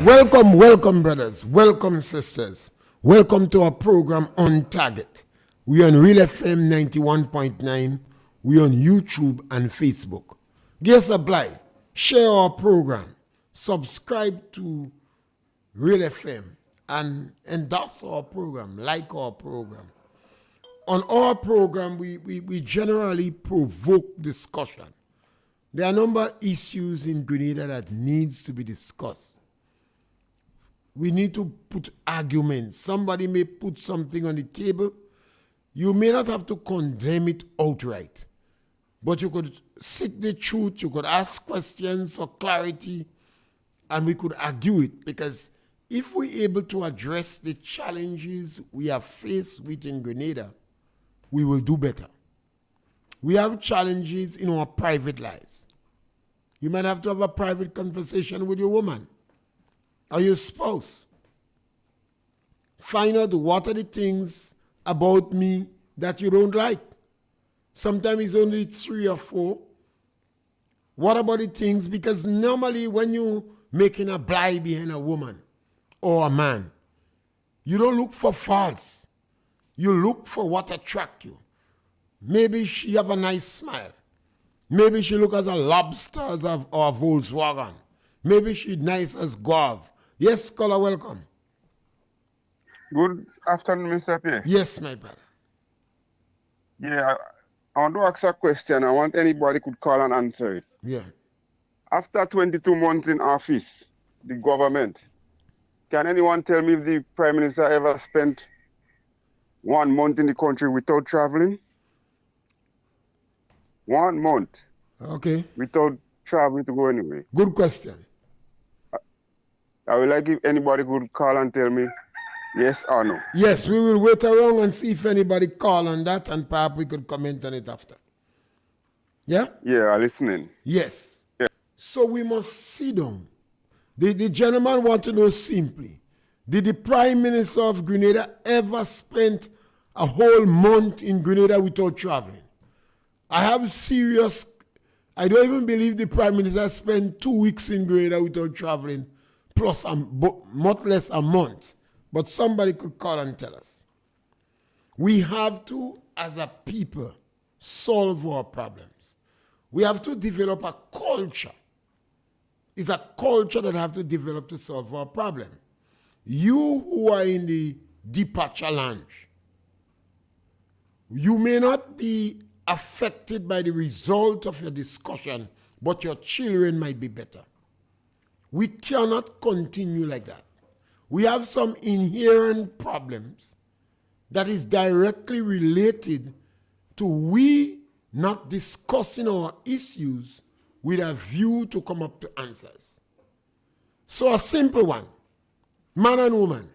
Welcome, brothers. Welcome, sisters. Welcome to our program On Target. We are on RealFM 91.9. We are on YouTube and Facebook. Guess apply. Share our program. Subscribe to RealFM and endorse our program. Like our program. On our program, we generally provoke discussion. There are a number of issues in Grenada that needs to be discussed. We need to put arguments. Somebody may put something on the table. You may not have to condemn it outright, but you could seek the truth, you could ask questions for clarity, and we could argue it. Because if we're able to address the challenges we have faced within Grenada, we will do better. We have challenges in our private lives. You might have to have a private conversation with your woman or your spouse. Find out what are the things about me that you don't like. Sometimes it's only 3 or 4. What about the things? Because normally when you're making a blind behind a woman or a man, you don't look for faults. You look for what attracts you. Maybe she have a nice smile. Maybe she look as a lobster or a Volkswagen. Maybe she nice as guava. Yes, caller, welcome. Good afternoon, Mr. Pierre. Yes, my brother. Yeah, I want to ask a question. I want anybody could call and answer it. Yeah. After 22 months in office, the government, can anyone tell me if the Prime Minister ever spent 1 month in the country without traveling? 1 month. Okay. Without traveling to go anywhere. Good question. I would like if anybody could call and tell me yes or no. Yes, we will wait around and see if anybody call on that, and perhaps we could comment on it after. Yeah? Yeah, I'm listening. Yes. Yeah. So we must sit down. The gentleman want to know simply, did the Prime Minister of Grenada ever spend a whole month in Grenada without traveling? I don't even believe the Prime Minister spent 2 weeks in Grenada without traveling, plus much less a month. But somebody could call and tell us. We have to, as a people, solve our problems. We have to develop a culture. It's a culture that have to develop to solve our problem. You who are in the departure lounge, you may not be affected by the result of your discussion, but your children might be better. We cannot continue like that. We have some inherent problems that is directly related to we not discussing our issues with a view to come up to answers. So a simple one, man and woman,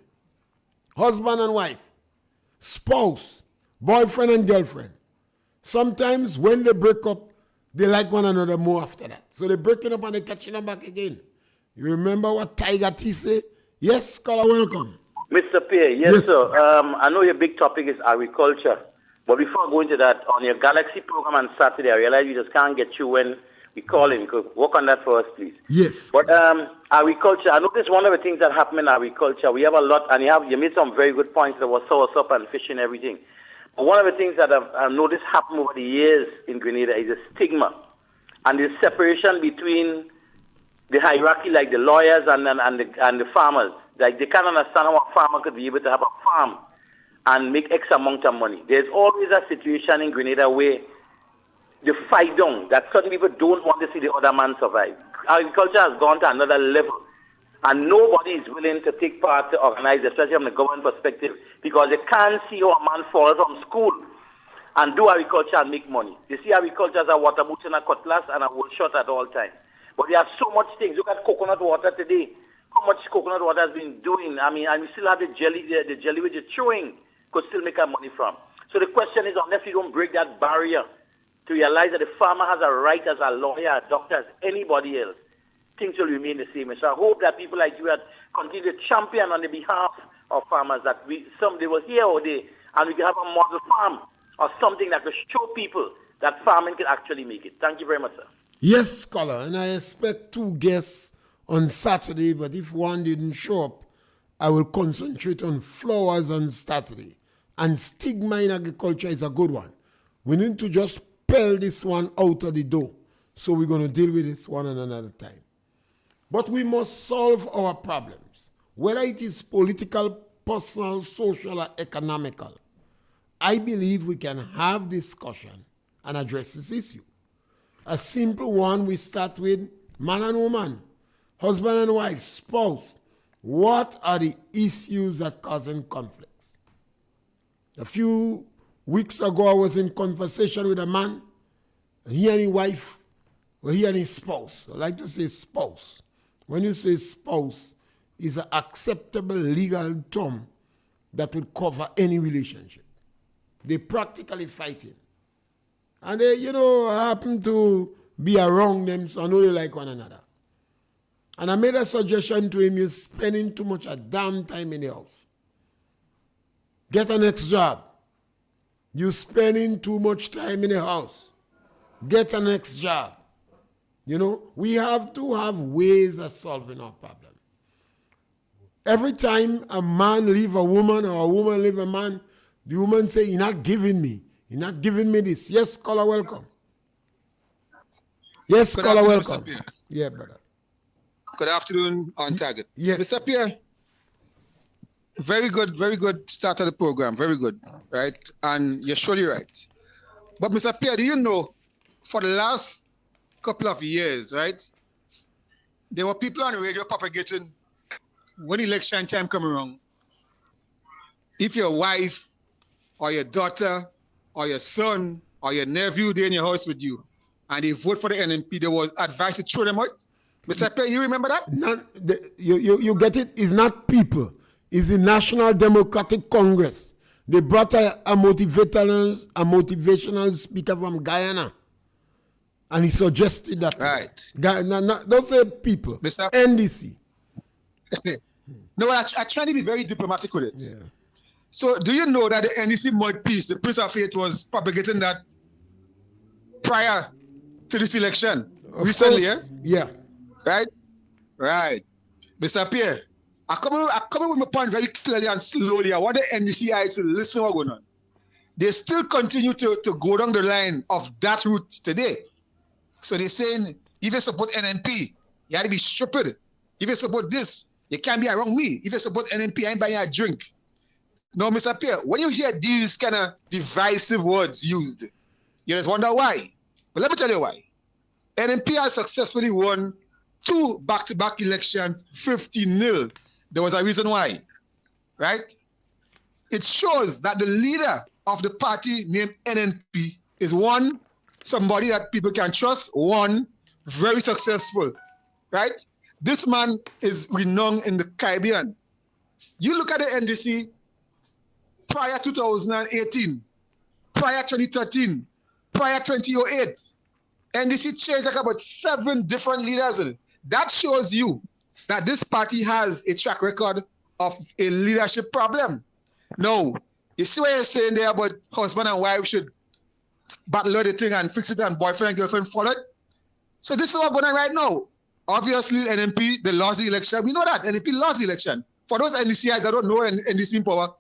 husband and wife, spouse, boyfriend and girlfriend. Sometimes when they break up, they like one another more after that. So they're breaking up and they're catching them back again. You remember what Tiger T say? Yes, caller, welcome. Mr. Pierre, yes, sir. I know your big topic is agriculture. But before I go into that, on your Galaxy program on Saturday, I realize we just can't get you when we call in. Could work on that for us, please. Yes. But agriculture, I noticed one of the things that happen in agriculture, we have a lot, and you made some very good points that was source up and fish and everything. But one of the things that I've noticed happen over the years in Grenada is a stigma and the separation between the hierarchy, like the lawyers and the farmers. Like they can't understand how a farmer could be able to have a farm and make X amount of money. There's always a situation in Grenada where the fight down, that certain people don't want to see the other man survive. Agriculture has gone to another level, and nobody is willing to take part to organize, especially from the government perspective, because they can't see how a man falls from school and do agriculture and make money. They see agriculture as a water boot and a cutlass and a wool shot at all times. But there are so much things. Look at coconut water today. How much coconut water has been doing? I mean, and we still have the jelly which you're chewing could still make our money from. So the question is, unless you don't break that barrier to realize that the farmer has a right as a lawyer, a doctor, as anybody else, things will remain the same. So I hope that people like you continue to champion on the behalf of farmers, that they will hear all day, and we can have a model farm or something that will show people that farming can actually make it. Thank you very much, sir. Yes, scholar, and I expect 2 guests on Saturday, but if one didn't show up, I will concentrate on flowers on Saturday. And stigma in agriculture is a good one. We need to just peel this one out of the door. So we're going to deal with this one at another time. But we must solve our problems, whether it is political, personal, social, or economical. I believe we can have discussion and address this issue. A simple one we start with man and woman, husband and wife, spouse. What are the issues that causing conflicts? A few weeks ago, I was in conversation with a man, and he and his wife, he and his spouse. I like to say spouse. When you say spouse, it's an acceptable legal term that would cover any relationship. They practically fighting. And they, happen to be around them, so I know they like one another. And I made a suggestion to him, you're spending too much a damn time in the house. Get a next job. You're spending too much time in the house. Get a next job. We have to have ways of solving our problem. Every time a man leave a woman or a woman leave a man, the woman say, you're not giving me. You're not giving me this. Yes, caller, welcome. Yes, caller, welcome. Yeah, brother. Good afternoon, on target. Yes. Mr. Pierre, very good start of the program. Very good, right? And you're surely right. But Mr. Pierre, do you know, for the last couple of years, right, there were people on the radio propagating when election time come around, if your wife or your daughter or your son or your nephew, they're in your house with you, and they vote for the NNP, there was advice to throw them out. Mr. Pierre, you remember that? You get it? It's not people. It's the National Democratic Congress. They brought a motivational speaker from Guyana. And he suggested that. Right. Don't say people. Mr. NDC. No, I try to be very diplomatic with it. Yeah. So do you know that the NDC mouthpiece, the Prince of Faith, was propagating that prior to this election? Of recently, course. Yeah? Right? Right. Mr. Pierre, I come in with my point very clearly and slowly. I want the NDCI to listen to what's going on. They still continue to go down the line of that route today. So they're saying, if you support NNP, you have to be stupid. If you support this, you can't be around me. If you support NNP, I ain't buying a drink. No, Mr. Pierre, when you hear these kind of divisive words used, you just wonder why. But let me tell you why. NNP has successfully won 2 back-to-back elections, 50-0. There was a reason why, right? It shows that the leader of the party named NNP is one, somebody that people can trust, one, very successful, right? This man is renowned in the Caribbean. You look at the NDC prior 2018, prior 2013, prior 2008, NDC changed like about 7 different leaders. That shows you that this party has a track record of a leadership problem. No, you see what you're saying there about husband and wife should battle the thing and fix it and boyfriend and girlfriend follow it? So this is what's going on right now. Obviously, NNP, they lost the election. We know that. NNP lost the election. For those NDCIs that don't know NDC in power,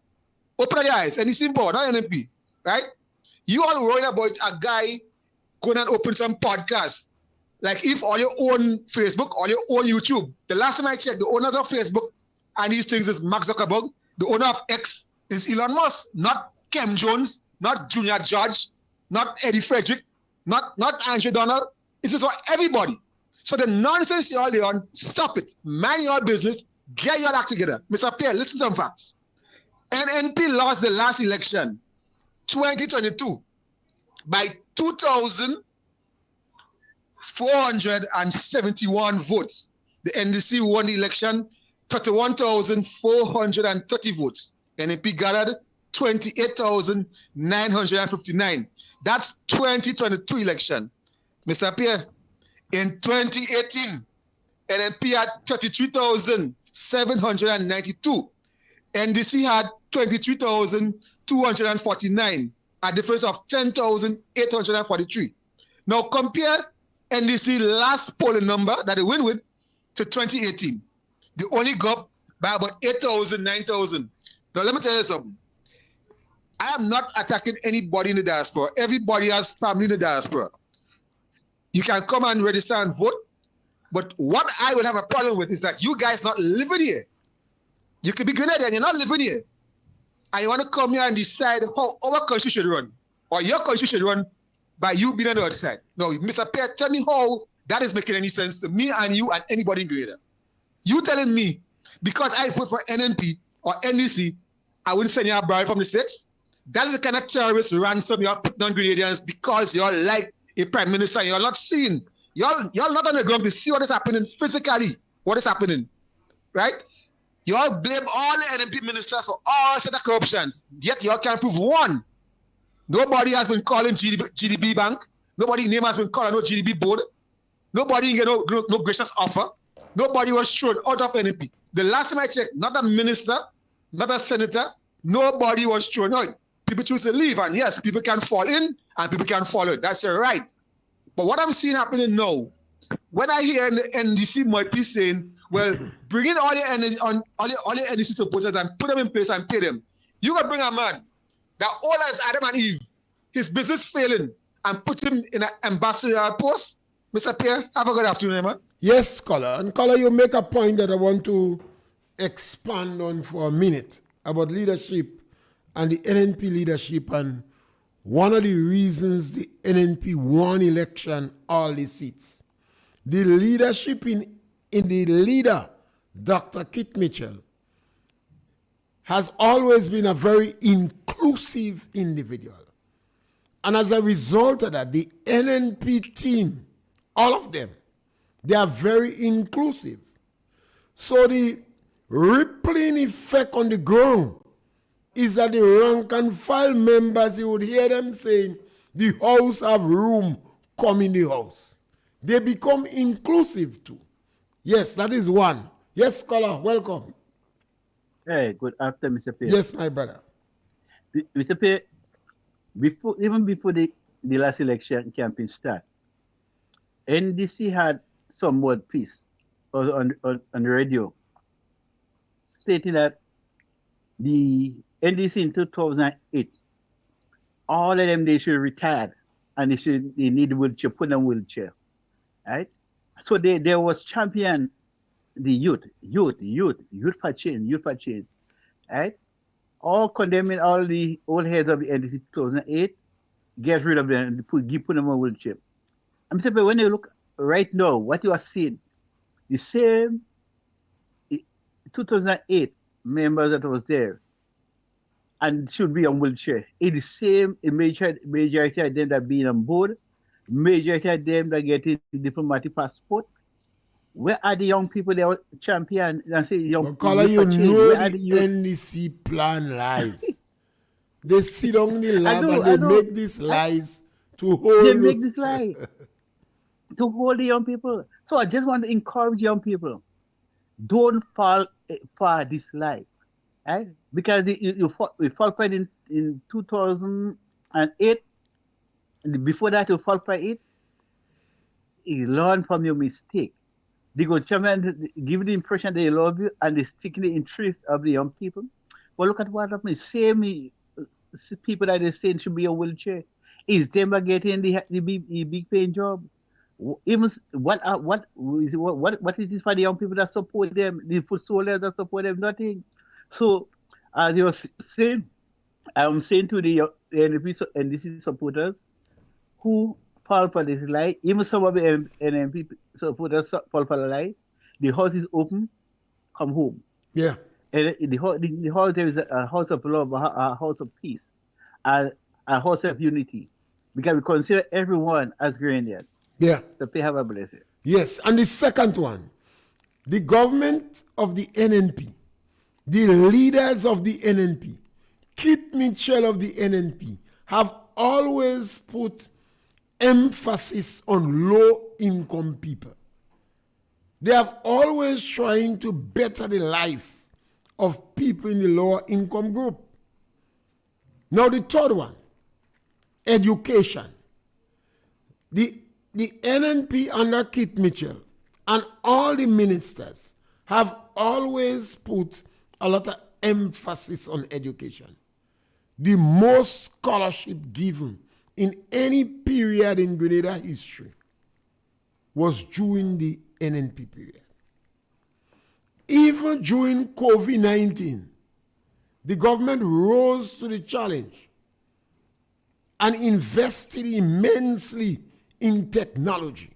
open their eyes. NDC in power, not NNP, right? You all worrying about a guy going and open some podcasts. Like if on your own Facebook, on your own YouTube, the last time I checked, the owners of Facebook and these things is Mark Zuckerberg. The owner of X is Elon Musk, not Kem Jones, not Junior George, not Eddie Frederick, not Andrew Donald. It's just for everybody. So the nonsense you're all on, stop it. Mind your business. Get your act together. Mr. Pierre, listen to some facts. NNP lost the last election, 2022, by 2,471 votes. The NDC won the election, 31,430 votes. NNP gathered 28,959. That's 2022 election. Mr. Pierre, in 2018, NNP had 33,792. NDC had 23,249, a difference of 10,843. Now compare NDC last polling number that they win with to 2018. They only go up by about 8,000, 9,000. Now, let me tell you something. I am not attacking anybody in the diaspora. Everybody has family in the diaspora. You can come and register and vote. But what I will have a problem with is that you guys not living here. You could be Grenadian, you're not living here. And you want to come here and decide how our country should run. Or your country should run by you being on the other side. No, Mr. Pierre, tell me how that is making any sense to me and you and anybody in Grenada. You telling me, because I vote for NNP or NDC, I wouldn't send you a bribe from the States? That is the kind of terrorist ransom you're putting on Grenadians because you're like a prime minister. You're not seeing. You're not on the ground to see what is happening physically. What is happening, right? You all blame all the NNP ministers for all set of corruptions. Yet you all can't prove one. Nobody has been calling GDB Bank. Nobody's name has been called on no GDB board. Nobody get no gracious offer. Nobody was thrown out of NNP. The last time I checked, not a minister, not a senator, nobody was thrown out. People choose to leave, and yes, people can fall in and people can fall out. That's your right. But what I'm seeing happening now, when I hear the NDC mouthpiece saying, well, bring in all the NDC supporters and put them in place and pay them. You can bring a man that old as Adam and Eve, his business failing, and put him in an ambassadorial post. Mr. Pierre, have a good afternoon, man. Yes, Scholar. And Scholar, you make a point that I want to expand on for a minute about leadership and the NNP leadership, and one of the reasons the NNP won election all the seats. The leadership in the leader, Dr. Kit Mitchell, has always been a very inclusive individual. And as a result of that, the NNP team, all of them, they are very inclusive. So the rippling effect on the ground is that the rank and file members, you would hear them saying, the house have room, come in the house. They become inclusive too. Yes, that is one. Yes, Scholar, welcome. Hey, good afternoon, Mr. Pierre. Yes, my brother. Mr. Pierre, even before the last election campaign started, NDC had some word piece on the radio stating that the NDC in 2008, all of them, they should retire and they need a wheelchair, put them in a wheelchair, right? So there was champion the youth for change, right? All condemning all the old heads of the NDC 2008, get rid of them and put them in a wheelchair. I'm saying, when you look right now, what you are seeing, the same 2008 members that was there and should be on wheelchair, it's the same majority of them that being on board, majority of them that getting the diplomatic passport. Where are the young people that were champion and say young people? You know the NDC plan lies. They sit on the lab and they make these lies to hold. They make this lie to hold the young people. So I just want to encourage young people, don't fall for this lie, right? Because we fall for it in 2008, and before that you fall for it. You learn from your mistake. They go champion, give the impression they love you, and they stick in the interest of the young people. But look at what happened. Same people that they say should be a wheelchair. Is them are getting the big paying job. Even what is this for the young people that support them? The foot soldiers that support them, nothing. So as you were saying, I'm saying to the NDC supporters who fall for this lie, even some of the NNP supporters fall for the lie. The house is open, come home. Yeah. And the house, there is a house of love, a house of peace, a house of unity. Because we consider everyone as Grenadian. Yeah. So they have a blessing. Yes. And the second one, the government of the NNP, the leaders of the NNP, Kit Mitchell of the NNP, have always put emphasis on low-income people. They have always trying to better the life of people in the lower income group. Now the third one, education. The NNP under Kit Mitchell And all the ministers have always put a lot of emphasis on education. The most scholarship given in any period in Grenada history was during the NNP period. Even during COVID-19, the government rose to the challenge and invested immensely in technology.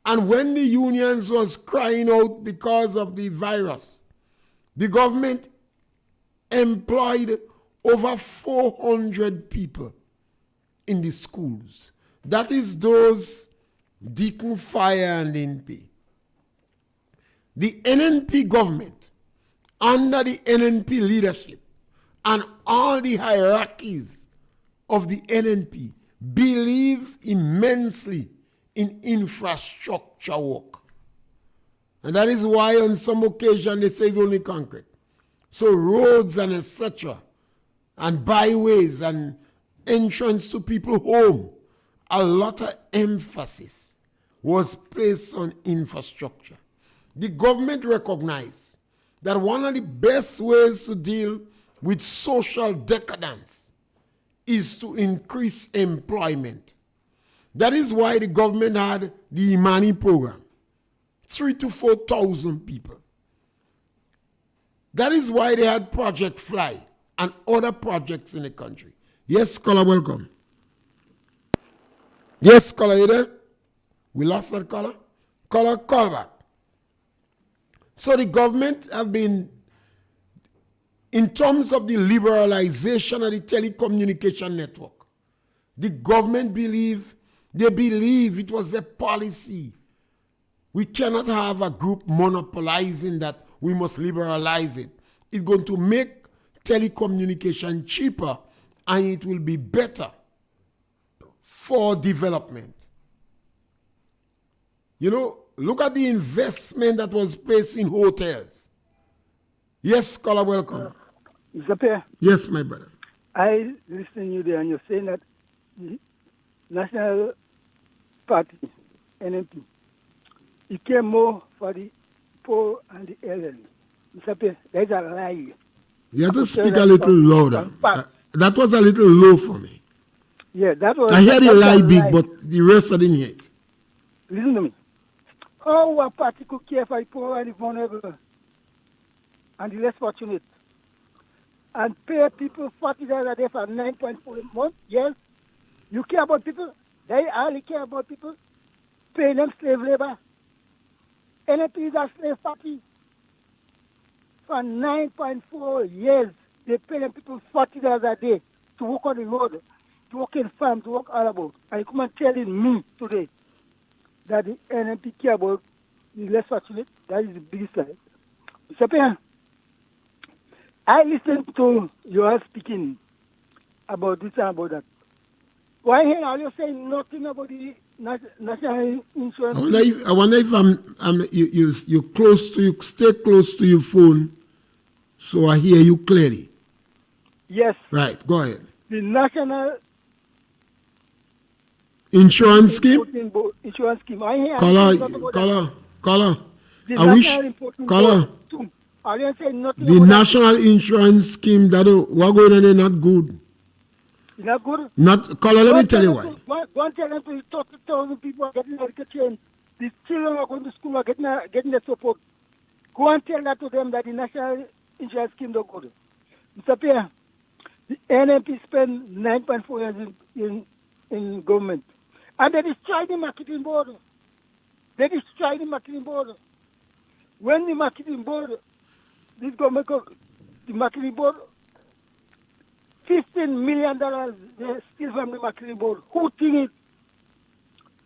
And when the unions was crying out because of the virus, the government employed over 400 people in the schools. That is those Deacon Fire and NP. The NNP government, under the NNP leadership and all the hierarchies of the NNP, believe immensely in infrastructure work. And that is why on some occasion they say it's only concrete. So roads and etc. and byways and entrance to people's home, a lot of emphasis was placed on infrastructure. The government recognized that one of the best ways to deal with social decadence is to increase employment. That is why the government had the Imani program, 3,000 to 4,000 people. That is why they had Project Fly and other projects in the country. Yes, caller, welcome. Yes, caller, you there? We lost that caller. Caller, call back. So the government have been, in terms of the liberalization of the telecommunication network, the government they believe it was a policy. We cannot have a group monopolizing that. We must liberalize it. It's going to make telecommunication cheaper and it will be better for development. You know, look at the investment that was placed in hotels. Yes, scholar, welcome. Mr. Pierre. Yes, my brother. I listen to you there and you're saying that the National Party, NNP, it came more for the poor and the elderly. Mr. Pierre, that's a lie. You have to speak a little louder. That was a little low for me. Yeah, that was. I heard the lie big, but the rest I didn't hear it. Listen to me. How a party could care for the poor and the vulnerable and the less fortunate and pay people $40 a day for 9.4 months? Yes. You care about people? They hardly care about people. Pay them slave labor. NNP is a slave party. For 9.4 years, they pay them people $40 a day to work on the road, to work in farm, to work all about. And you come and telling me today that the NNP care about the less fortunate. That is the biggest lie. Mr. Pierre, I listened to you all speaking about this and about that. Why here are you saying nothing about the national insurance? I wonder if you close to, you stay close to your phone so I hear you clearly. Yes. Right, go ahead. The national insurance scheme? Insurance scheme. I hear Caller. I wish, caller. Are you saying nothing the national insurance scheme that what going on there not good. Not good? Not, caller, let me tell you why. Go and tell them to 30,000 people are getting education. The children are going to school are getting the support. Go and tell that to them that the national insurance scheme don't good. Mr. Pierre, the NNP spend 9.4 years in government. And they destroy the marketing board. When the marketing board, this government, the marketing board, $15 million they steal from the marketing board. Who think it?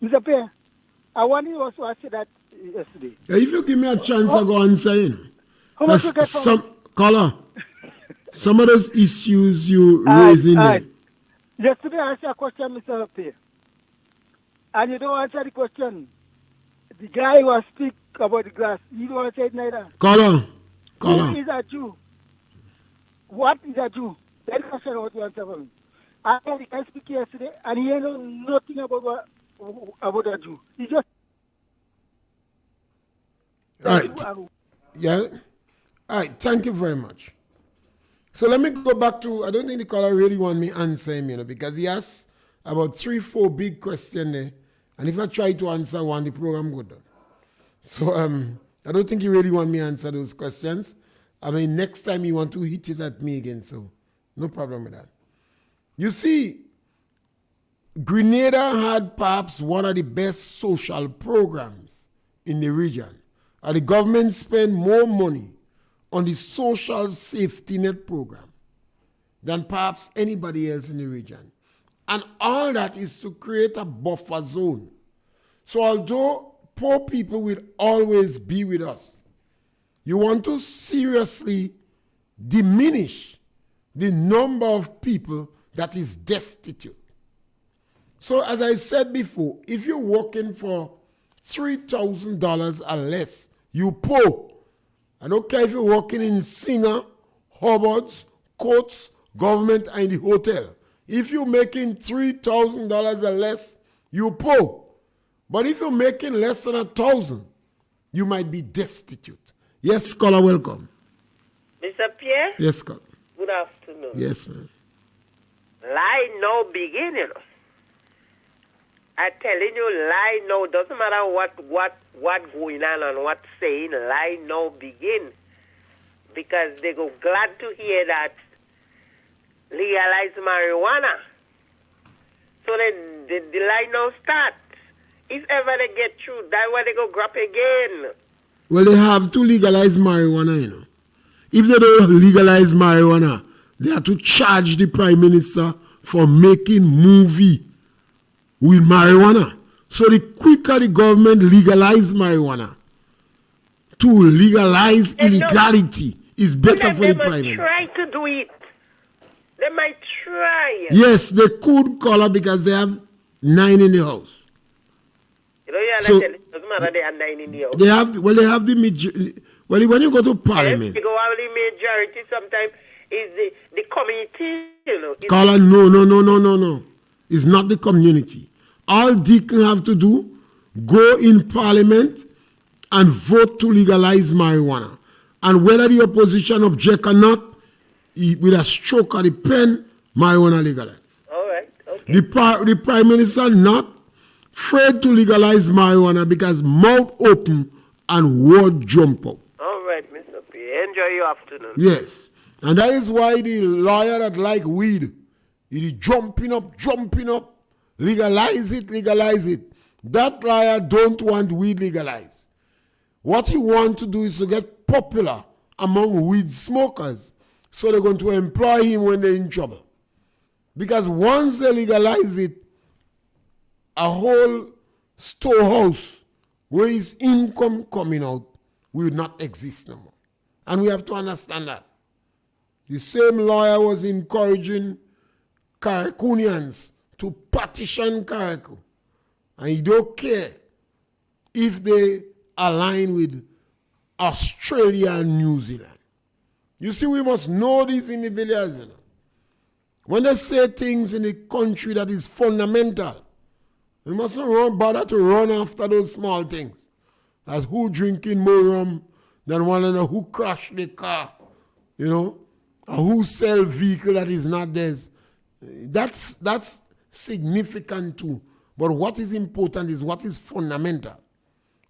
Mr. Pierre, I want you also to say that yesterday. If you give me a chance, I'll go and say, how much you get from caller, some of those issues you raising there. Yesterday I asked a question, Mr. Pierre, and you don't answer the question. The guy was speak about the grass. You don't want to say it neither. Caller. Who is a Jew? What is a Jew? That question what you answer for me. I heard the guy speak yesterday, and he know nothing about a Jew. He just All right. Yeah. All right. Thank you very much. So let me go back to, I don't think the caller really want me answer him, because he asked about 3-4 big questions there. And if I try to answer one, the program go done. So I don't think he really want me answer those questions. I mean, next time he want to hit it at me again, so no problem with that. You see, Grenada had perhaps one of the best social programs in the region. And the government spent more money on the social safety net program than perhaps anybody else in the region. And all that is to create a buffer zone. So although poor people will always be with us, you want to seriously diminish the number of people that is destitute. So as I said before, if you're working for $3,000 or less, you poor. I don't care if you're working in Singer, Hubbard's, Coates, government, and the hotel. If you're making $3,000 or less, you poor. But if you're making less than 1,000, you might be destitute. Yes, scholar, welcome. Mr. Pierre? Yes, scholar. Good afternoon. Yes, ma'am. Lie no begin, I telling you, lie no. Doesn't matter what going on and what saying. Lie no begin, because they go glad to hear that legalize marijuana. So then the lie no start. If ever they get through, that's why they go grab again. Well, they have to legalize marijuana, If they don't legalize marijuana, they have to charge the Prime Minister for making movie with marijuana. So the quicker the government legalize marijuana, to legalize illegality is better for the Prime Minister. They might try to do it. They might try. Yes, they could call her because they have 9 in the house. So, it doesn't matter they have 9 in the house. They have the majority. Well, when you go to Parliament. Yes, you go have the majority sometimes is the community, Caller, no. It's not the community. All Deacon have to do, go in Parliament and vote to legalize marijuana. And whether the opposition object or not, with a stroke of the pen, marijuana legalized. All right, okay. The Prime Minister not afraid to legalize marijuana because mouth open and word jump up. All right, Mr. P. Enjoy your afternoon. Yes. And that is why the lawyer that like weed, he jumping up, legalize it. That lawyer don't want weed legalized. What he want to do is to get popular among weed smokers. So they're going to employ him when they're in trouble. Because once they legalize it, a whole storehouse where his income coming out will not exist no more. And we have to understand that. The same lawyer was encouraging Caracunians to petition Caracou. And he don't care if they align with Australia and New Zealand. You see, we must know these individuals. When they say things in the country that is fundamental, we mustn't bother to run after those small things. As who drinking more rum than one another, who crashed the car, or who sell vehicle that is not theirs. That's significant too. But what is important is what is fundamental.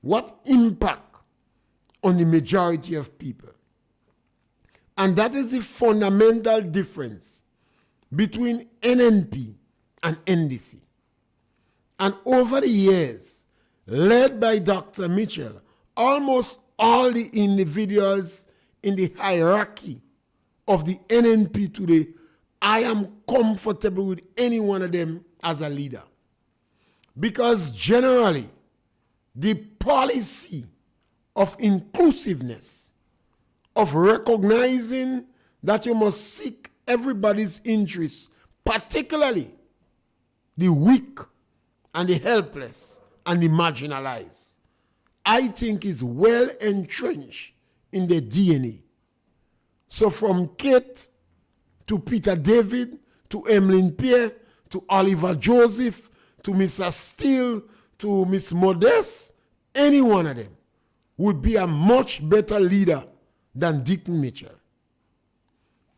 What impact on the majority of people. And that is the fundamental difference between NNP and NDC. And over the years, led by Dr. Mitchell, almost all the individuals in the hierarchy of the NNP today, I am comfortable with any one of them as a leader. Because generally, the policy of inclusiveness, of recognizing that you must seek everybody's interests, particularly the weak and the helpless and the marginalized, I think is well entrenched in the DNA. So from Kate to Peter David to Emmeline Pierre to Oliver Joseph to Mr. Steele to Miss Modeste, any one of them, would be a much better leader than Deacon Mitchell.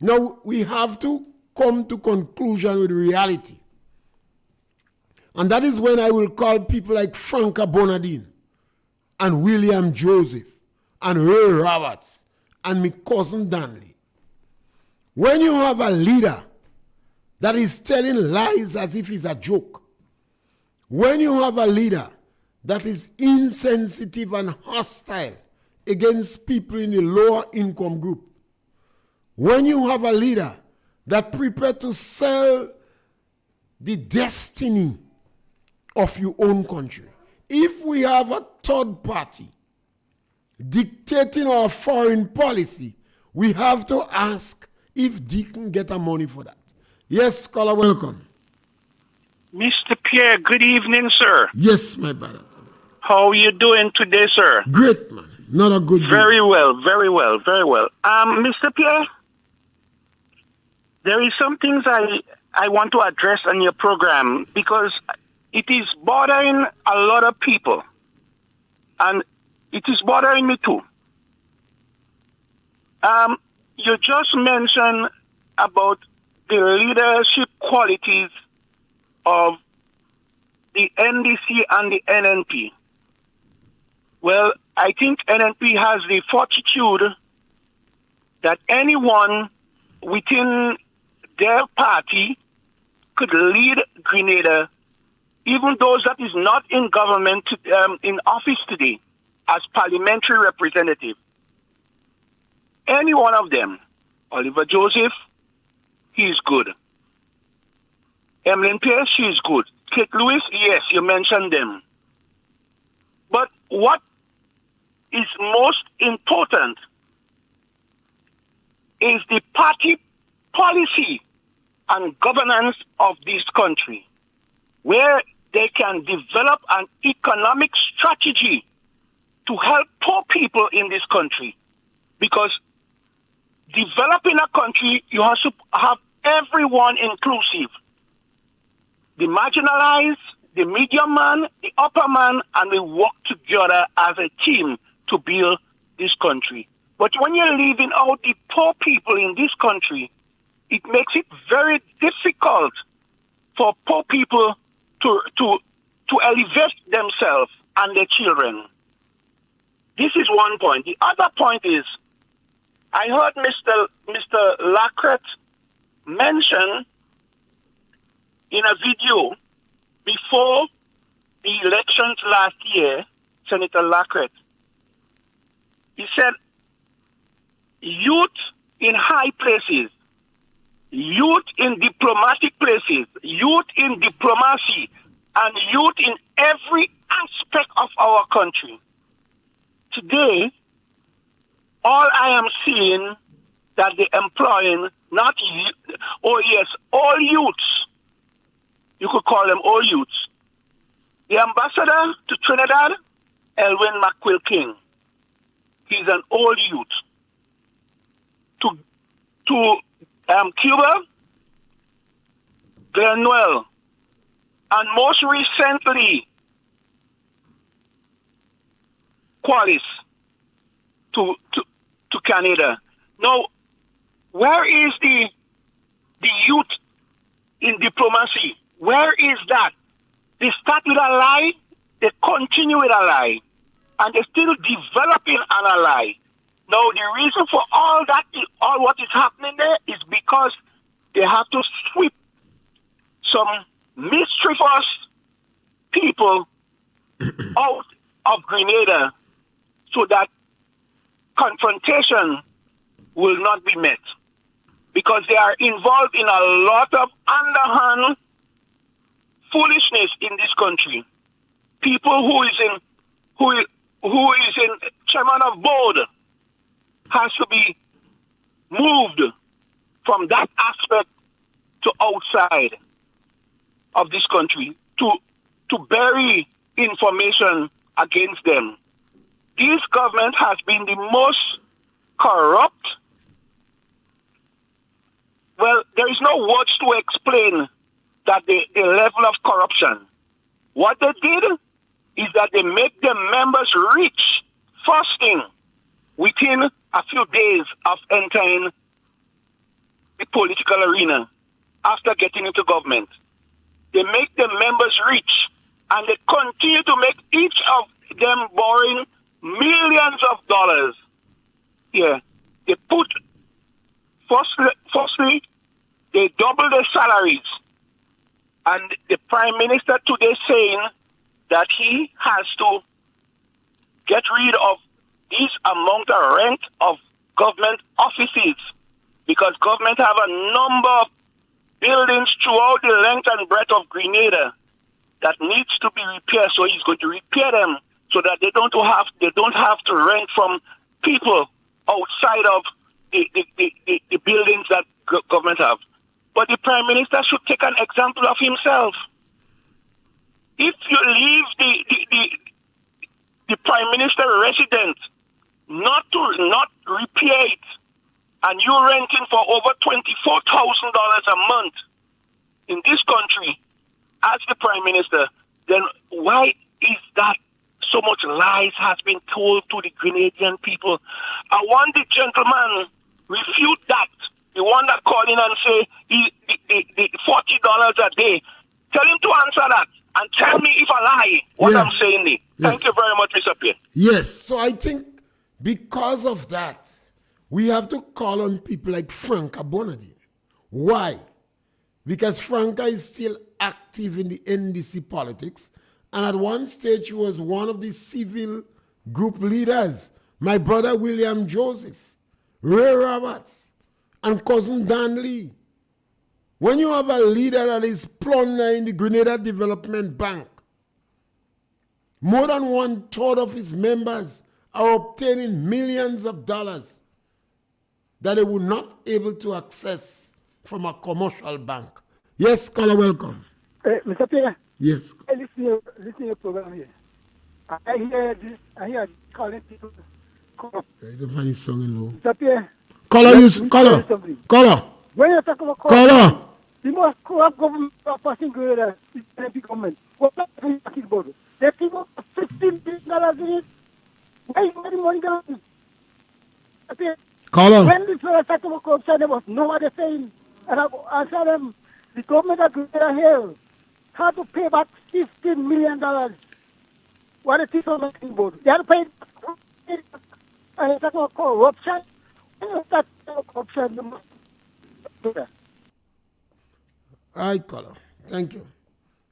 Now, we have to come to conclusion with reality. And that is when I will call people like Franca Bonadine and William Joseph and Ray Roberts and my cousin Danley. When you have a leader that is telling lies as if it's a joke, when you have a leader that is insensitive and hostile against people in the lower income group, when you have a leader that prepared to sell the destiny of your own country, if we have a third party dictating our foreign policy, we have to ask if Deacon get a money for that. Yes, scholar, welcome. Mr. Pierre, good evening, sir. Yes, my brother. How are you doing today, sir? Great, man. Not a good day. Very well, very well, very well. Mr. Pierre, there is some things I want to address on your program because it is bothering a lot of people. And it is bothering me too. You just mentioned about the leadership qualities of the NDC and the NNP. Well, I think NNP has the fortitude that anyone within their party could lead Grenada, even those that is not in government, in office today, as parliamentary representative. Any one of them, Oliver Joseph, he's good. Emlyn Pierce, she's good. Kate Lewis, yes, you mentioned them. But what is most important is the party policy and governance of this country, where they can develop an economic strategy to help poor people in this country. Because developing a country, you have to have everyone inclusive. The marginalized, the medium man, the upper man, and we work together as a team to build this country. But when you're leaving out the poor people in this country, it makes it very difficult for poor people to elevate themselves and their children. This is one point. The other point is, I heard Mr. Lacret mention in a video before the elections last year, Senator Lacret, he said, youth in high places, youth in diplomatic places, youth in diplomacy, and youth in every aspect of our country. Today, all I am seeing that they're employing not youth, all youths. You could call them all youths. The ambassador to Trinidad, Elwin McQuill King, he's an old youth. To Cuba, Glenwell, and most recently, Qualis to Canada. Now, where is the youth in diplomacy? Where is that? They start with a lie, they continue with a lie, and they're still developing on a lie. Now, the reason for all that, all what is happening there is because they have to sweep some mischievous people out of Grenada so that confrontation will not be met. Because they are involved in a lot of underhand foolishness in this country. People who is in chairman of board has to be moved from that aspect to outside of this country to bury information against them. This government has been the most corrupt. Well, there is no words to explain that the level of corruption. What they did is that they make their members rich First thing, within a few days of entering the political arena, after getting into government, they make the members rich, and they continue to make each of them borrowing millions of dollars. Yeah, they put, firstly, they double their salaries. And the Prime Minister today saying that he has to get rid of this amount of rent of government offices, because government have a number of buildings throughout the length and breadth of Grenada that needs to be repaired. So he's going to repair them so that they don't have to rent from people outside of the buildings that government have. But the Prime Minister should take an example of himself. If you leave the Prime Minister residence not repair it, and you're renting for over $24,000 a month in this country as the Prime Minister, then why is that so much lies has been told to the Grenadian people? I want the gentleman refute that. The one that called in and say the $40 a day. Tell him to answer that and tell me if I lie what I'm saying. Yes. Thank you very much, Mr. Pierre. Yes, so I think because of that, we have to call on people like Franca Bonadi. Why? Because Franca is still active in the NDC politics, and at one stage she was one of the civil group leaders. My brother William Joseph, Ray Roberts, and cousin Dan Lee. When you have a leader that is plundering the Grenada Development Bank, more than 1/3 of his members are obtaining millions of dollars that they were not able to access from a commercial bank. Yes, caller, welcome. Mr. Pierre. Yes. I listen to your program here. I hear calling people. I don't find his song in low. Mr. Pierre. Caller. When you talk about caller. The most corrupt government passing Grenada is the government. What are you talking about? They think of $15 billion in it. Where is the money going? Caller. When the first talk about corruption, there was no other saying. And I answer them, the government of Grenada here had to pay back $15 million. What are the people talking about? They had to pay. And you talk about corruption. When you talk about corruption, you must do that. All right, caller. Thank you.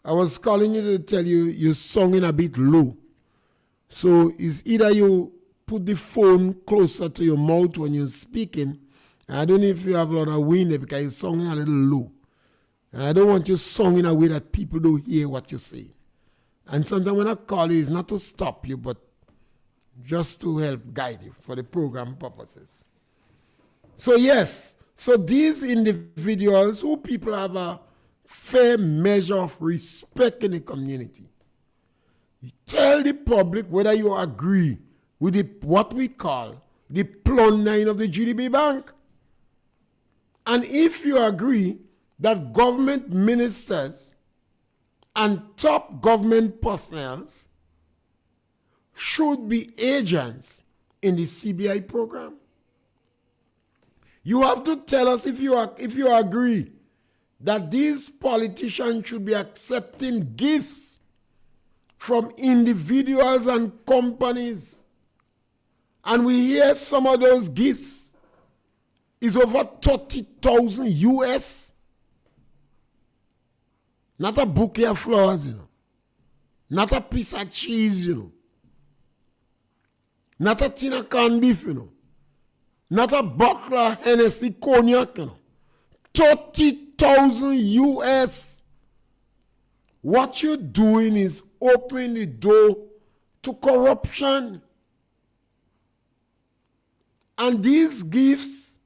I was calling you to tell you you're singing a bit low. So it's either you put the phone closer to your mouth when you're speaking. I don't know if you have a lot of wind there because you're singing a little low. And I don't want you singing in a way that people don't hear what you say. And sometimes when I call you, it's not to stop you, but just to help guide you for the program purposes. So yes, so these individuals who people have a fair measure of respect in the community. You tell the public whether you agree with what we call the plundering of the GDP Bank. And if you agree that government ministers and top government personnel should be agents in the CBI program, you have to tell us if you agree that these politicians should be accepting gifts from individuals and companies. And we hear some of those gifts is over 30,000 US. Not a bouquet of flowers, Not a piece of cheese, Not a tin of canned beef, Not a bottle of Hennessy cognac, 30,000 US. What you're doing is opening the door to corruption. And these gifts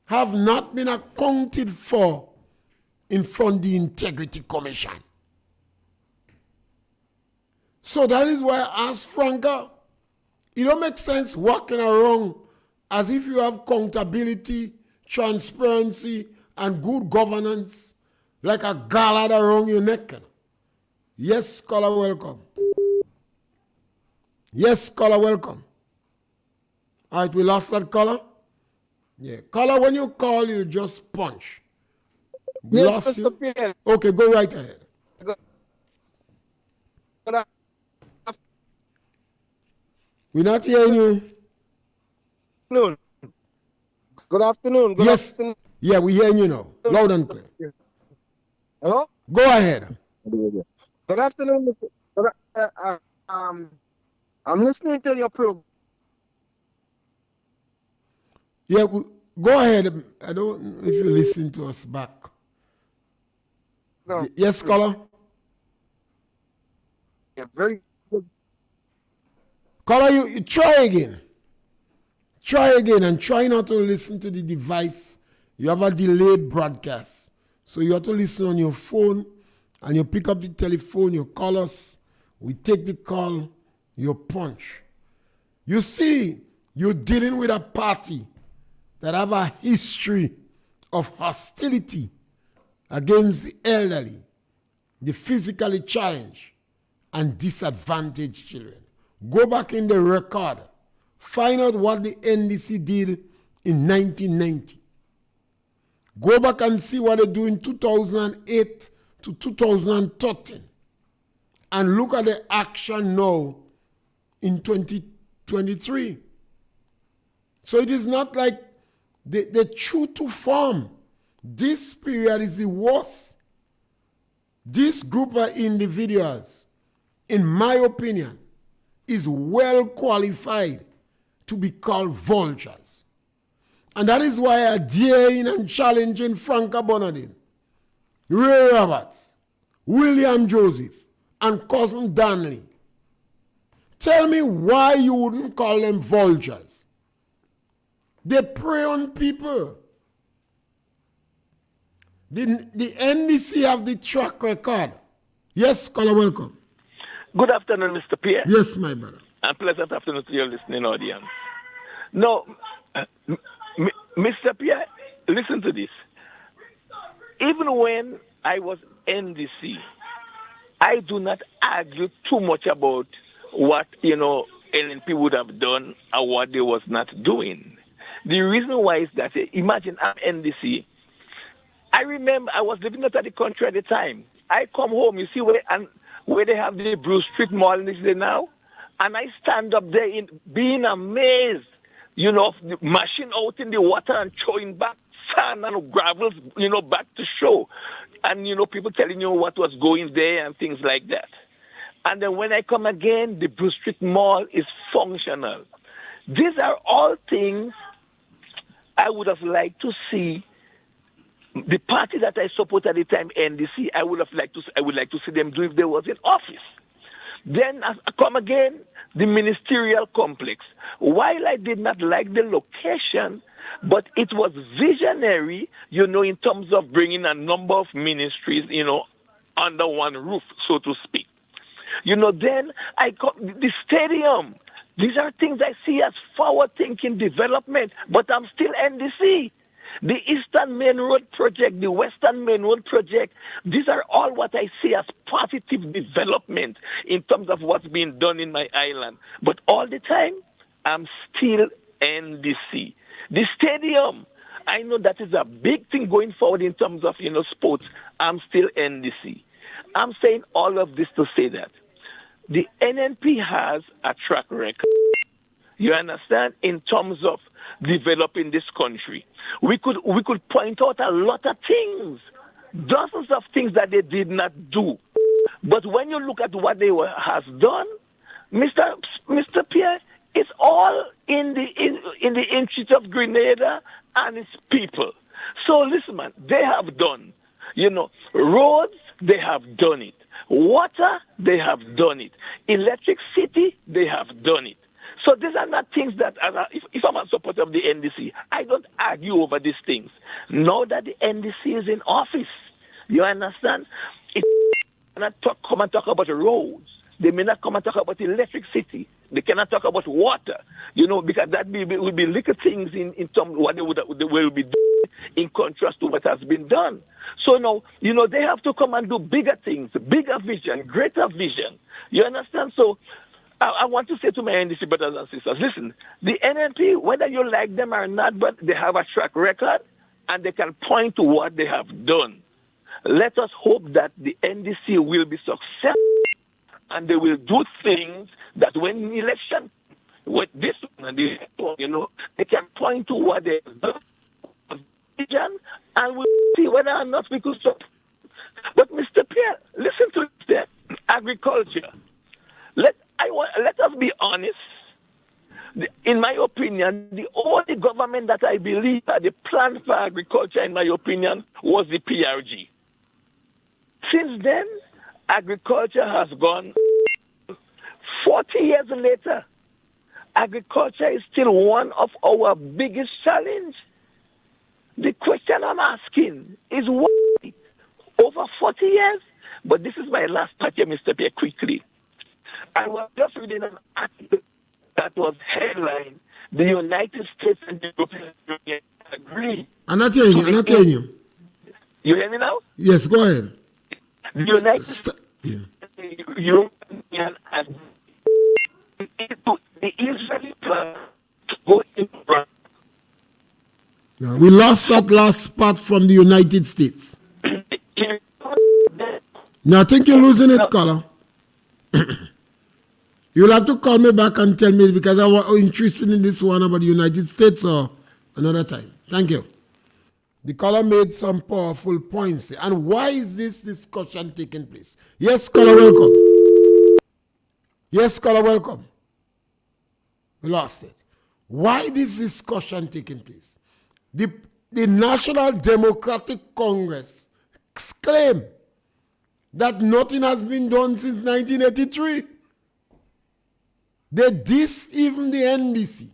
have not been accounted for in front of the Integrity Commission. So that is why I asked Franca, it don't make sense walking around as if you have accountability, transparency, and good governance like a gallad around your neck. Yes, caller, welcome. Yes, caller, welcome. All right, we lost that caller. Yeah, caller, when you call, you just punch. We Yes, lost Mr. you. Pierre. Okay, go right ahead. Good We're not hearing you. afternoon. Good afternoon. Good Yes. afternoon. Yeah, we're hearing you now. Loud and clear. Hello? Go ahead. Good afternoon. Mr. I'm listening to your program. Yeah, go ahead. I don't know if you listen to us back. No. Yes, caller? Yeah, very good. Caller, you try again. Try again and try not to listen to the device. You have a delayed broadcast. So you have to listen on your phone and you pick up the telephone, you call us, we take the call, you punch. You see, you're dealing with a party that have a history of hostility against the elderly, the physically challenged, and disadvantaged children. Go back in the record, find out what the NDC did in 1990. Go back and see what they do in 2008 to 2013. And look at the action now in 2023. So it is not like they true to form. This period is the worst. This group of individuals, in my opinion, is well qualified to be called vultures. And that is why I daring and challenging Frank Abonadin, Ray Roberts, William Joseph, and Cousin Danley. Tell me why you wouldn't call them vultures. They prey on people. The NDC have the track record. Yes, caller, welcome. Good afternoon, Mr. Pierre. Yes, my brother. And pleasant afternoon to your listening audience. No, Mr. Pierre, listen to this. Even when I was NDC, I do not argue too much about what, NNP would have done or what they was not doing. The reason why is that, imagine I'm NDC. I remember I was living out of the country at the time. I come home, you see where they have the Bruce Street Mall in this day now, and I stand up there being amazed, of the machine out in the water and throwing back sand and gravels, back to show. And, people telling you what was going there and things like that. And then when I come again, the Bruce Street Mall is functional. These are all things I would have liked to see. The party that I support at the time, NDC, I would like to see them do if they was in office. Then as I come again, the ministerial complex. While I did not like the location, but it was visionary, in terms of bringing a number of ministries, under one roof, so to speak. Then I got the stadium. These are things I see as forward-thinking development, but I'm still NDC. The Eastern Main Road project, the Western Main Road project, these are all what I see as positive development in terms of what's being done in my island. But all the time, I'm still NDC. The stadium, I know that is a big thing going forward in terms of, sports. I'm still NDC. I'm saying all of this to say that the NNP has a track record. You understand? In terms of developing this country. We could point out a lot of things, dozens of things that they did not do. But when you look at what they has done, Mr. Pierre, it's all in the interest of Grenada and its people. So listen, man, they have done, roads, they have done it. Water, they have done it. Electricity, they have done it. So these are not things that, if I'm a supporter of the NDC, I don't argue over these things. Now that the NDC is in office, you understand? It cannot come and talk about roads. They may not come and talk about electricity. They cannot talk about water, because that will be little things in terms of what they will be doing in contrast to what has been done. So now, they have to come and do bigger things, bigger vision, greater vision. You understand? So I want to say to my NDC brothers and sisters, listen, the NNP, whether you like them or not, but they have a track record and they can point to what they have done. Let us hope that the NDC will be successful and they will do things that when election, with this one and the one, they can point to what they have done and we'll see whether or not we could stop. But Mr. Pierre, listen to this, agriculture. Let us be honest. In my opinion, the only government that I believe had the plan for agriculture, in my opinion, was the PRG. Since then, agriculture has gone 40 years later. Agriculture is still one of our biggest challenges. The question I'm asking is why over 40 years? But this is my last part here, Mr. Pierre, quickly. I was just reading an article that was headline, the United States and the European Union agree. I'm not hearing you. You hear me now? Yes, go ahead. The United States and the European Union agree to the Israeli plan to go into Iraq. Yeah, we lost that last part from the United States. Now I think you're losing it, caller. You'll have to call me back and tell me because I was interested in this one about the United States or another time. Thank you. The caller made some powerful points. And why is this discussion taking place? Yes, caller, welcome. Yes, caller, welcome. We lost it. Why this discussion taking place? The National Democratic Congress claim that nothing has been done since 1983. They diss even the NDC.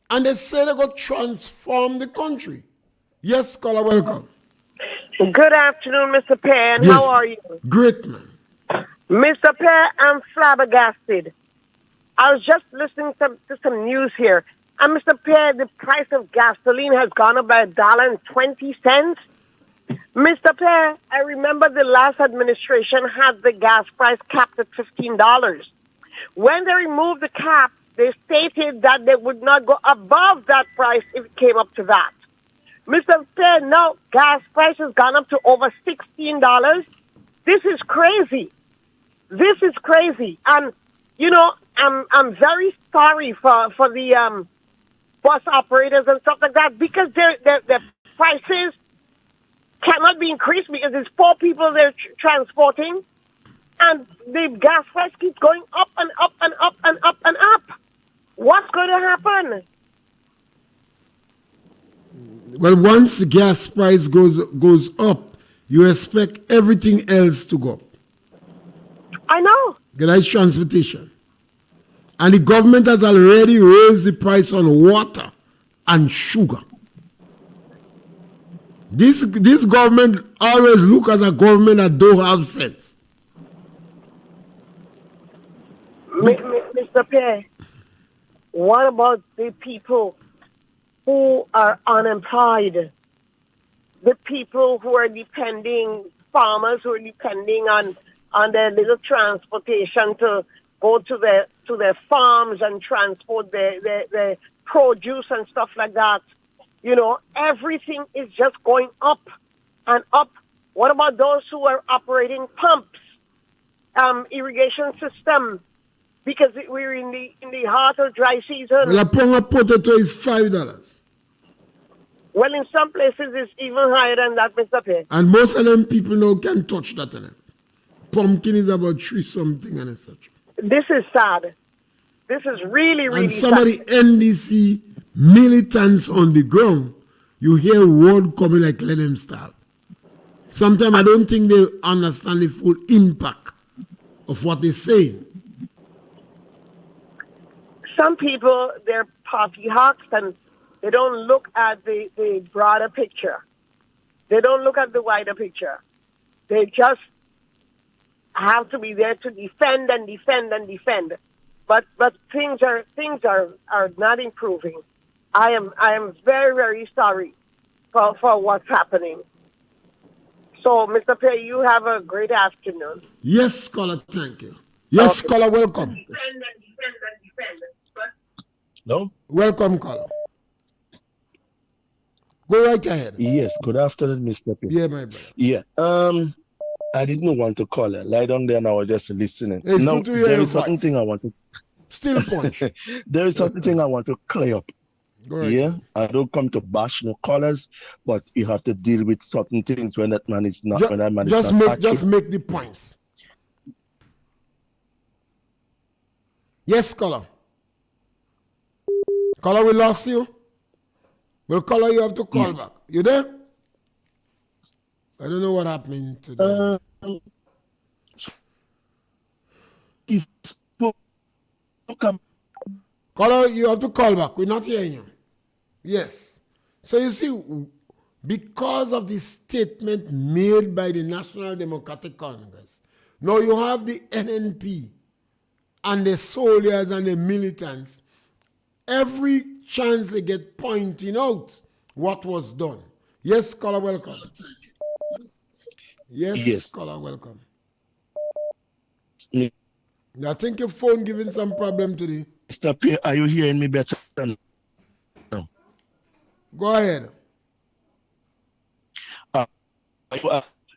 And they say they're going to transform the country. Yes, caller, welcome. Good afternoon, Mr. Pierre, and yes. How are you? Great, man. Mr. Pierre, I'm flabbergasted. I was just listening to some news here. And Mr. Pierre, the price of gasoline has gone up by $1.20. Mr. Pierre, I remember the last administration had the gas price capped at $15. When they removed the cap, they stated that they would not go above that price if it came up to that. Mr. Pierre, now gas price has gone up to over $16. This is crazy. This is crazy. And, I'm very sorry for the bus operators and stuff like that because their prices cannot be increased because there's 4 people they're transporting. And the gas price keeps going up and up and up and up and up. What's going to happen? Well, once the gas price goes up, you expect everything else to go up. I know. That is transportation. And the government has already raised the price on water and sugar. This government always look as a government that don't have sense. Mr. Pierre, what about the people who are unemployed? The people who are farmers who are depending on their little transportation to go to their farms and transport their produce and stuff like that. Everything is just going up and up. What about those who are operating pumps, irrigation system? Because we're in the heart of dry season. Well, a pound of potato is $5. Well, in some places it's even higher than that, Mr. Pierre. And most of them people now can't touch that. Pumpkin is about 3 something and such. This is sad. This is really, really and some sad. of the NDC militants on the ground, you hear word coming like let them start. Sometimes I don't think they understand the full impact of what they're saying. Some people, they're party hawks and they don't look at the broader picture. They don't look at the wider picture. They just have to be there to defend and defend and defend. But things are not improving. I am very, very sorry for what's happening. So, Mr. Pierre, you have a great afternoon. Yes, caller, thank you. Yes, caller, welcome. No? Welcome, caller. Go right ahead. Yes, good afternoon, Mr. P. Yeah, my brother. Yeah. I didn't want to call her. Lie down there and I was just listening. It's Now good to hear there your is something voice. I want to Still punch. there is something I want to clear up. Go right Yeah. ahead. I don't come to bash no callers, but you have to deal with certain things when that man is not when that man is not Just make the points. Yes, caller. Caller, we lost you. Well, caller, you have to call back. You there? I don't know what happened today. Caller, you have to call back. We're not hearing you. Yes. So you see, because of the statement made by the National Democratic Congress, now you have the NNP and the soldiers and the militants, every chance they get pointing out what was done. Yes, caller, welcome. Yes, caller, welcome. Yeah. I think your phone giving some problem today. Mr. Pierre, are you hearing me better now? Go ahead.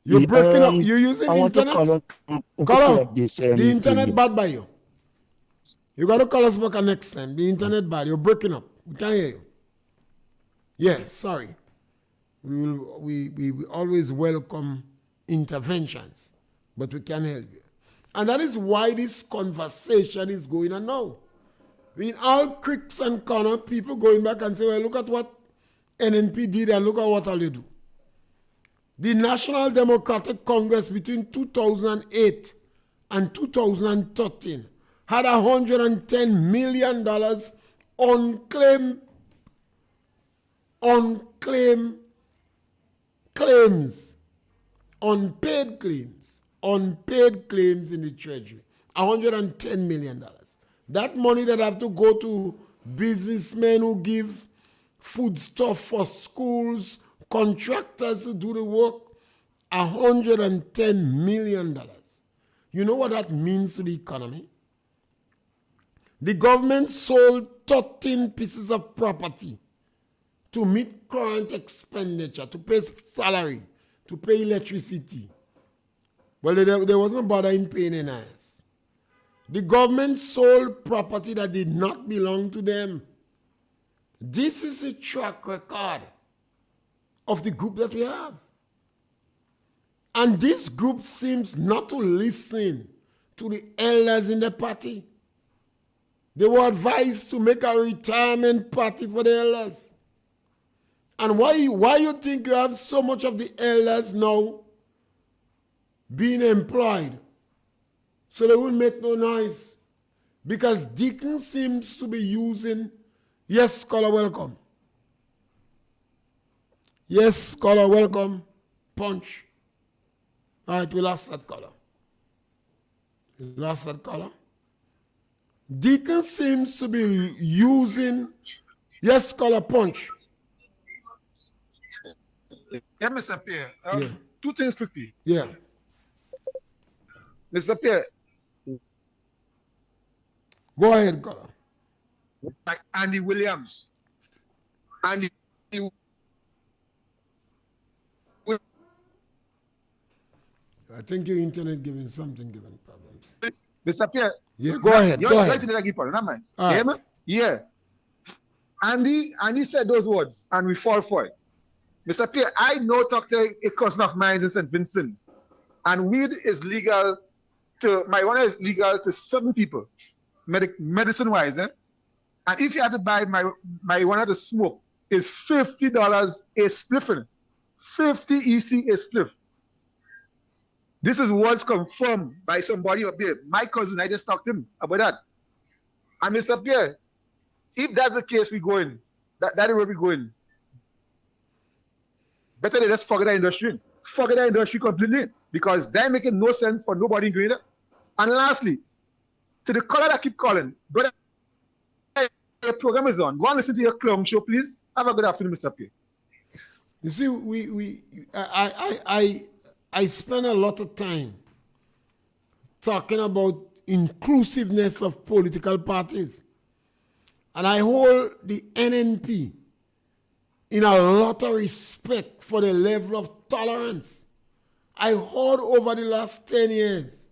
You're breaking up. You're using the internet? Caller, the internet bad by you. You got to call us back next time. The internet bad. You're breaking up. We can't hear you. Yeah, sorry. We always welcome interventions, but we can't help you. And that is why this conversation is going on now. In all cricks and corners, people going back and say, well, look at what NNP did and look at what all they do. The National Democratic Congress between 2008 and 2013 had $110 million unclaimed claims, unpaid claims in the treasury. $110 million. That money that have to go to businessmen who give foodstuff for schools, contractors who do the work, $110 million. You know what that means to the economy? The government sold 13 pieces of property to meet current expenditure, to pay salary, to pay electricity. Well, there wasn't bothering paying any ass. The government sold property that did not belong to them. This is a track record of the group that we have. And this group seems not to listen to the elders in the party. They were advised to make a retirement party for the elders. And why you think you have so much of the elders now being employed so they won't make no noise? Because Deacon seems to be using, yes, caller, welcome. Yes, caller, welcome. Punch. All right, we lost that caller. We lost that caller. Deacon seems to be using, yes, caller, punch. Yeah, Mr. Pierre. Yeah. Two things quickly. Yeah. Mr. Pierre. Go ahead, caller. Like Andy Williams. Andy. I think your internet giving problems. Mr. Pierre. Yeah, go ahead. Go ahead. Yeah, right. Yeah. Andy said those words, and we fall for it. Mr. Pierre, I know Dr. a cousin of mine in St. Vincent, and weed is legal marijuana is legal to certain people, medicine-wise, eh? And if you had to buy marijuana to smoke, it's $50 a spliff. 50 EC a spliff. This is what's confirmed by somebody up there. My cousin, I just talked to him about that. And Mr. Pierre, if that's the case, we going. That is where we're going. Better they just forget that industry. Forget that industry completely. Because they're making no sense for nobody in Grenada. And lastly, to the caller that keep calling, brother, your program is on. Go and listen to your clown show, please. Have a good afternoon, Mr. Pierre. You see, I spend a lot of time talking about inclusiveness of political parties. And I hold the NNP in a lot of respect for the level of tolerance. I heard over the last 10 years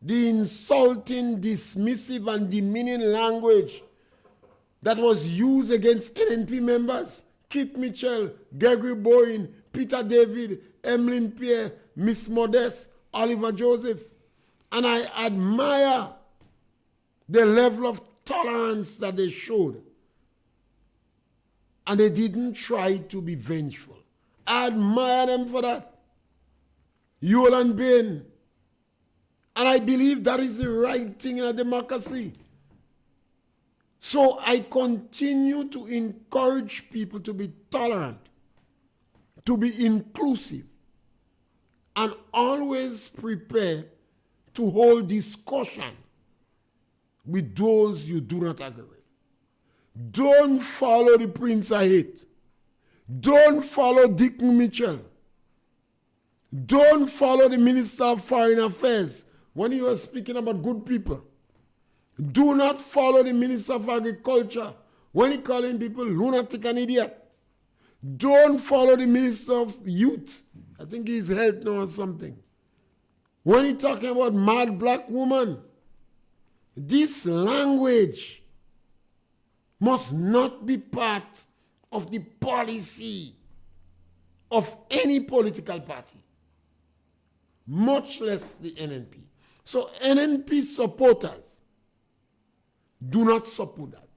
the insulting, dismissive, and demeaning language that was used against NNP members. Kit Mitchell, Gregory Bowen, Peter David, Emmeline Pierre, Miss Modeste, Oliver Joseph. And I admire the level of tolerance that they showed. And they didn't try to be vengeful. I admire them for that. Yolan Bain. And I believe that is the right thing in a democracy. So I continue to encourage people to be tolerant, to be inclusive, and always prepare to hold discussion with those you do not agree with. Don't follow the Prince I hate. Don't follow Dick Mitchell. Don't follow the Minister of Foreign Affairs when he was speaking about good people. Do not follow the Minister of Agriculture when he calling people lunatic and idiot. Don't follow the Minister of Youth. I think he's health now or something. When he talking about mad black woman, this language must not be part of the policy of any political party, much less the NNP. So NNP supporters do not support that.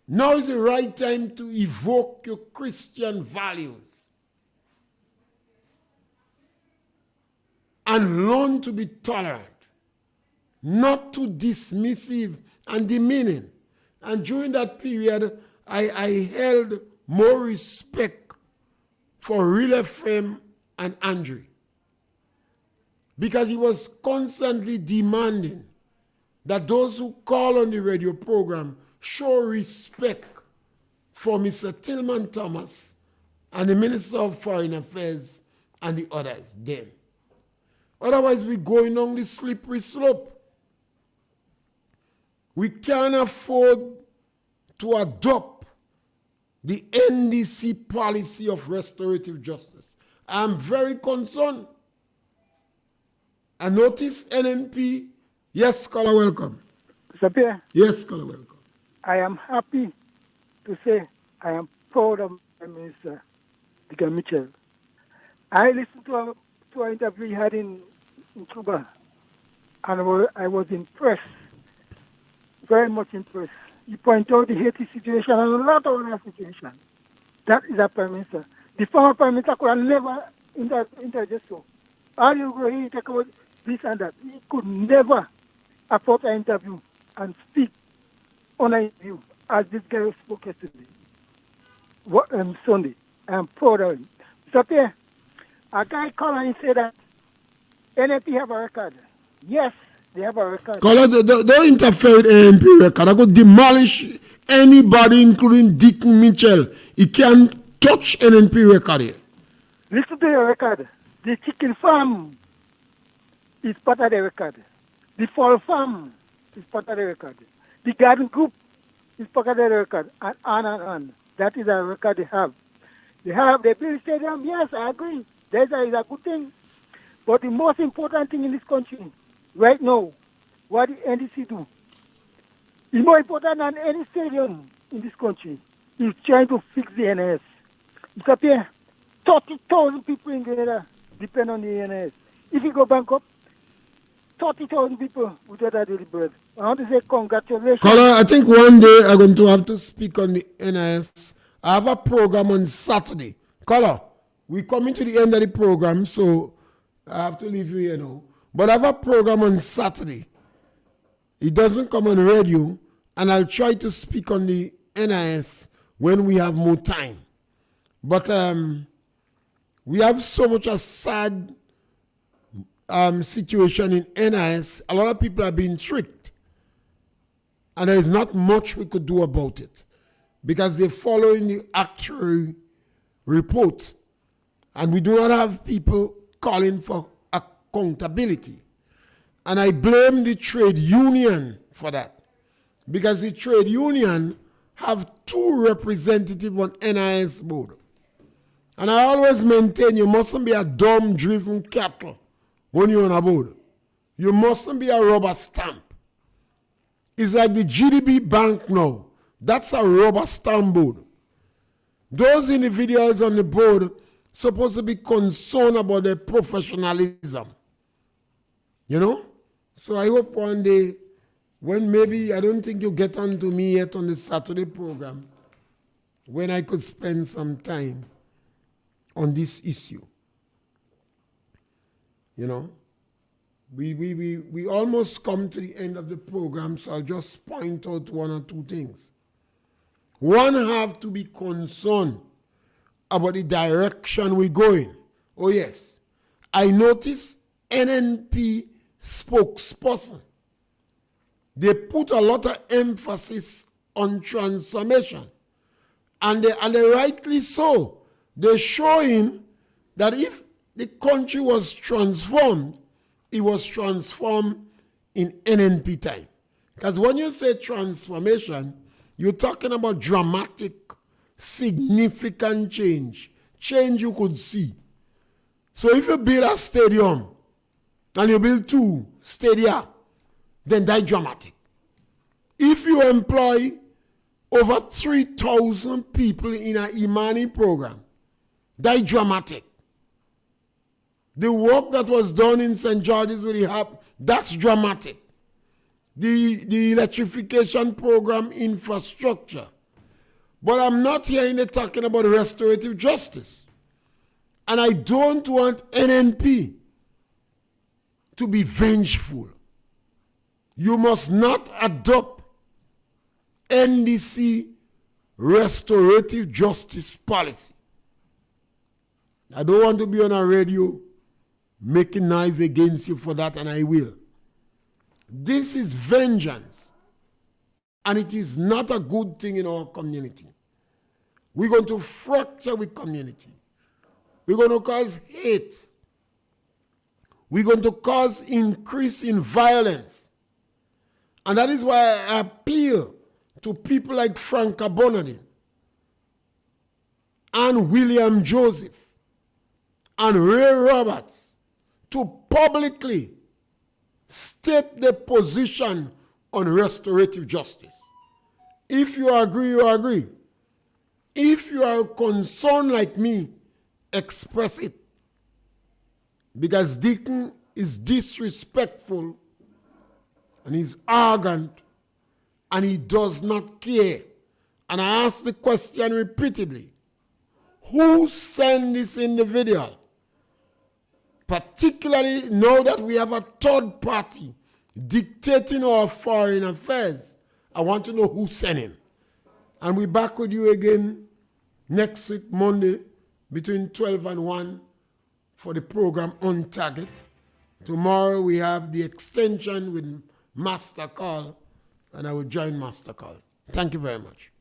Now is the right time to evoke your Christian values and learn to be tolerant, not too dismissive and demeaning. And during that period, I held more respect for RealFM and Andre, because he was constantly demanding that those who call on the radio program show respect for Mr. Tillman Thomas and the Minister of Foreign Affairs and the others then. Otherwise, we're going on the slippery slope. We can't afford to adopt the NDC policy of restorative justice. I'm very concerned. I notice NNP. Yes, caller, welcome. Mr. Pierre, Yes, caller, welcome. I am happy to say I am proud of Prime Minister Dick Mitchell. I listened to an interview he had in Cuba, and I was impressed, very much impressed. He pointed out the Haiti situation and a lot of other situations. That is a Prime Minister. The former Prime Minister could have never interject so. All you go here, talk about this and that. He could never afford an interview and speak on an interview as this guy spoke yesterday. Sunday. I am proud of him. So Pierre, a guy called and said that NNP have a record. Yes, they have a record. Caller, don't interfere with NNP record. I could demolish anybody, including Dick Mitchell. He can't touch NNP record here. Listen to your record. The chicken farm is part of the record. The fall farm is part of the record. The garden group is part of the record. And on and on. That is a record they have. They have the build stadium. Yes, I agree. That is a good thing. But the most important thing in this country right now, what the NDC do, is more important than any stadium in this country, is trying to fix the NS. Mr. Pierre, 30,000 people in Grenada depend on the NS. If you go bankrupt, 30,000 people without a daily bread. I want to say congratulations. Caller, I think one day I'm going to have to speak on the NIS. I have a program on Saturday. Caller, we're coming to the end of the program, so I have to leave you here now. But I have a program on Saturday. It doesn't come on radio, and I'll try to speak on the NIS when we have more time. But we have so much a sad situation in NIS. A lot of people are being tricked, and there is not much we could do about it because they're following the actuary report, and we do not have people calling for accountability. And I blame the trade union for that. Because the trade union have 2 representatives on NIS board. And I always maintain you mustn't be a dumb driven cattle when you're on a board. You mustn't be a rubber stamp. It's like the GDB Bank now. That's a rubber stamp board. Those individuals on the board supposed to be concerned about their professionalism. You know? So I hope one day, when maybe, I don't think you get on to me yet on the Saturday program, when I could spend some time on this issue. You know? We almost come to the end of the program, so I'll just point out 1 or 2 things. One, have to be concerned about the direction we're going. Oh yes, I noticed NNP spokesperson, they put a lot of emphasis on transformation. And they rightly so. They're showing that if the country was transformed, it was transformed in NNP time. Because when you say transformation, you're talking about dramatic, significant change. Change you could see. So if you build a stadium and you build 2 stadia, then that's dramatic. If you employ over 3,000 people in an Imani program, that's dramatic. The work that was done in St. George's with the HAP, that's dramatic. The electrification program infrastructure. But I'm not hearing they talking about restorative justice. And I don't want NNP to be vengeful. You must not adopt NDC restorative justice policy. I don't want to be on a radio making noise against you for that, and I will. This is vengeance, and it is not a good thing in our community. We're going to fracture with community. We're going to cause hate. We're going to cause increase in violence. And that is why I appeal to people like Frank Abonadin and William Joseph and Ray Roberts to publicly state their position on restorative justice. If you agree, you agree. If you are concerned like me, express it. Because Deacon is disrespectful and he's arrogant and he does not care. And I ask the question repeatedly, who sent this individual? Particularly now that we have a third party dictating our foreign affairs, I want to know who sent him. And we're back with you again next week, Monday, between 12 and 1 for the program On Target. Tomorrow we have the extension with Master Call, and I will join Master Call. Thank you very much.